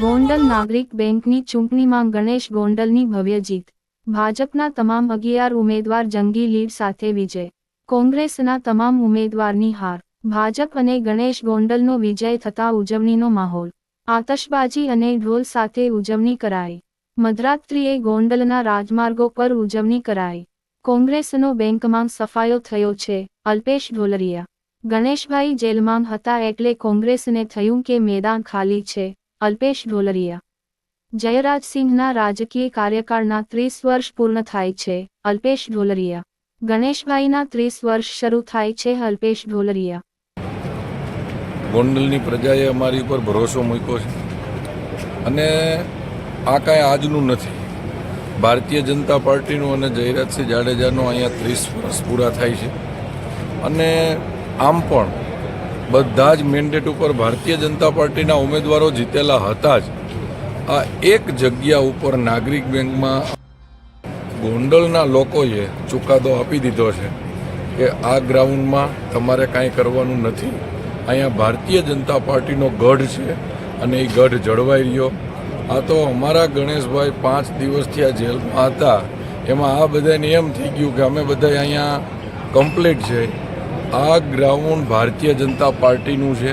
ગોંડલ નાગરિક બેંકની ચૂંટણીમાં ગણેશ ગોંડલની ભવ્ય જીત. ભાજપના તમામ 11 ઉમેદવાર જંગી લીડ સાથે વિજય. કોંગ્રેસના તમામ ઉમેદવારની હાર. ભાજપ અને ગણેશ ગોંડલનો વિજય થતાં ઉજવણીનો માહોલ. આતશબાજી અને ઢોલ સાથે ઉજવણી કરાઈ. મધરાત્રિએ ગોંડલના રાજમાર્ગો પર ઉજવણી કરાઈ. કોંગ્રેસનો બેંકમાં સફાયો થયો છે. અલ્પેશ ઢોલરિયા. ગણેશભાઈ જેલમાં હતા એટલે કોંગ્રેસને થયું કે મેદાન ખાલી છે. અલ્પેશ ઢોલરિયા. જયરાજસિંહના રાજકીય કાર્યકાળના 30 વર્ષ પૂર્ણ થાય છે. અલ્પેશ ઢોલરિયા. ગણેશભાઈના 30 વર્ષ શરૂ થાય છે. અલ્પેશ ઢોલરિયા. ગોંડલની પ્રજાએ અમારી ઉપર ભરોસો મૂક્યો છે અને આ કાંઈ આજનું નથી. ભારતીય જનતા પાર્ટીનું અને જયરાજસિંહ જાડેજાનો અહીંયા 30 વર્ષ પૂરા થાય છે અને આમ પણ બધા જ મેન્ડેટ ઉપર ભારતીય જનતા પાર્ટીના ઉમેદવારો જીતેલા હતા જ. આ એક જગ્યા ઉપર નાગરિક બેંકમાં ગોંડલના લોકોએ ચુકાદો આપી દીધો છે કે આ ગ્રાઉન્ડમાં તમારે કાંઈ કરવાનું નથી. અહીંયા ભારતીય જનતા પાર્ટીનો ગઢ છે અને એ ગઢ જળવાઈ રહ્યો. આ તો અમારા ગણેશભાઈ 5 દિવસથી આ જેલમાં હતા, એમાં આ બધાને એમ થઈ ગયું કે અમે બધા અહીંયા કમ્પ્લીટ છે. આ ગ્રાઉન્ડ ભારતીય જનતા પાર્ટીનું છે.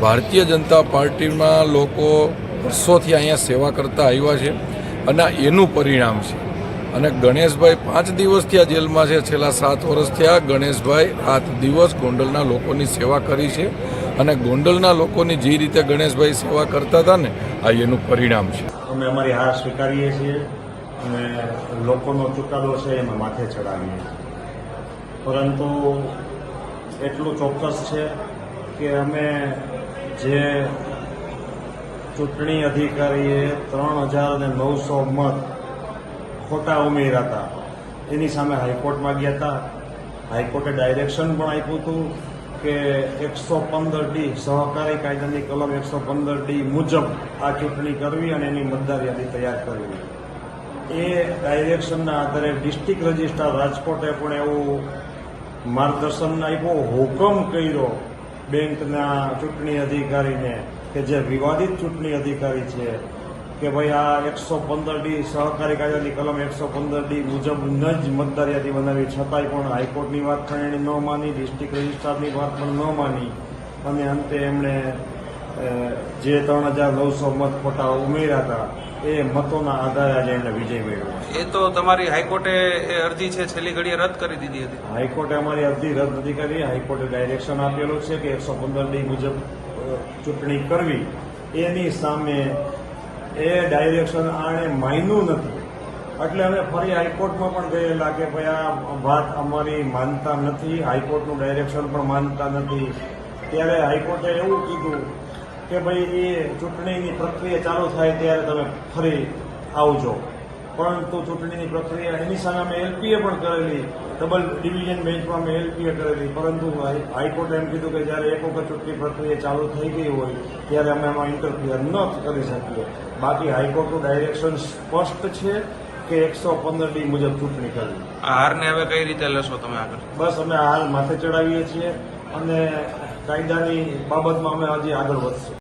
ભારતીય જનતા પાર્ટીમાં લોકો વર્ષોથી અહીંયા સેવા કરતા આવ્યા છે અને એનું પરિણામ છે. અને ગણેશભાઈ 5 દિવસથી આ જેલમાં છે. છેલ્લા 7 વર્ષથી આ ગણેશભાઈ રાત દિવસ ગોંડલના લોકોની સેવા કરી છે અને ગોંડલના લોકોની જે રીતે ગણેશભાઈ સેવા કરતા હતા ને, આ એનું પરિણામ છે. અમે અમારી હાર સ્વીકારીએ છીએ અને લોકોનો ચુકાદો છે એમાં માથે ચડાવીએ છીએ. પરંતુ એટલું ચોક્કસ છે કે અમે જે ચૂંટણી અધિકારીએ 3900 મત ખોટા ઉમેર્યા હતા એની સામે હાઈકોર્ટમાં ગયા હતા. હાઈકોર્ટે ડાયરેક્શન પણ આપ્યું હતું કે 115D સહકારી કાયદાની કલમ 115D મુજબ આ ચૂંટણી કરવી અને એની મતદાર યાદી તૈયાર કરવી. એ ડાયરેક્શનના આધારે ડિસ્ટ્રિક્ટ રજિસ્ટ્રાર રાજકોટે પણ એવું માર્ગદર્શન આપ્યો, હુકમ કર્યો બેંકના ચૂંટણી અધિકારીને કે જે વિવાદિત ચૂંટણી અધિકારી છે કે ભાઈ આ 115D સહકારી કાયદાની કલમ 115D મુજબ જ મતદાર યાદી બનાવી. છતાંય પણ હાઈકોર્ટની વાત પણ એણે ન માની, ડિસ્ટ્રિક્ટ રજિસ્ટ્રારની વાત પણ ન માની અને અંતે એમણે જે 3900 મત ખોટા ઉમેર્યા હતા એ મતોના આધારે આજે એમણે વિજય મેળવ્યો. એ તો તમારી હાઈકોર્ટે એ અરજી છે છેલ્લી ઘડીએ રદ કરી દીધી હતી. હાઈકોર્ટે અમારી અરજી રદ નથી કરી. હાઈકોર્ટે ડાયરેક્શન આપેલું છે કે 115D મુજબ ચૂંટણી કરવી. એની સામે એ ડાયરેક્શન આણે માન્યું નથી એટલે અમે ફરી હાઈકોર્ટમાં પણ ગયેલા કે ભાઈ આ વાત અમારી માનતા નથી, હાઈકોર્ટનું ડાયરેક્શન પણ માનતા નથી. ત્યારે હાઈકોર્ટે એવું કીધું કે ભાઈ એ ચૂંટણીની પ્રક્રિયા ચાલુ થાય ત્યારે તમે ફરી આવજો. પરંતુ ચૂંટણીની પ્રક્રિયા એની સામે અમે એલપીએ પણ કરેલી, ડબલ ડિવિઝન બેન્ચમાં અમે એલપીએ કરેલી, પરંતુ હાઈકોર્ટે એમ કીધું કે જ્યારે એક વખત ચૂંટણી પ્રક્રિયા ચાલુ થઈ ગઈ હોય ત્યારે અમે એમાં ઇન્ટરફિયર ન કરી શકીએ. બાકી હાઈકોર્ટનું ડાયરેક્શન સ્પષ્ટ છે કે 115D મુજબ ચૂંટણી કરવી. આ હારને હવે કઈ રીતે લેશો તમે આગળ? બસ અમે હાલ માથે ચડાવીએ છીએ અને કાયદાની બાબતમાં અમે હજી આગળ વધશું.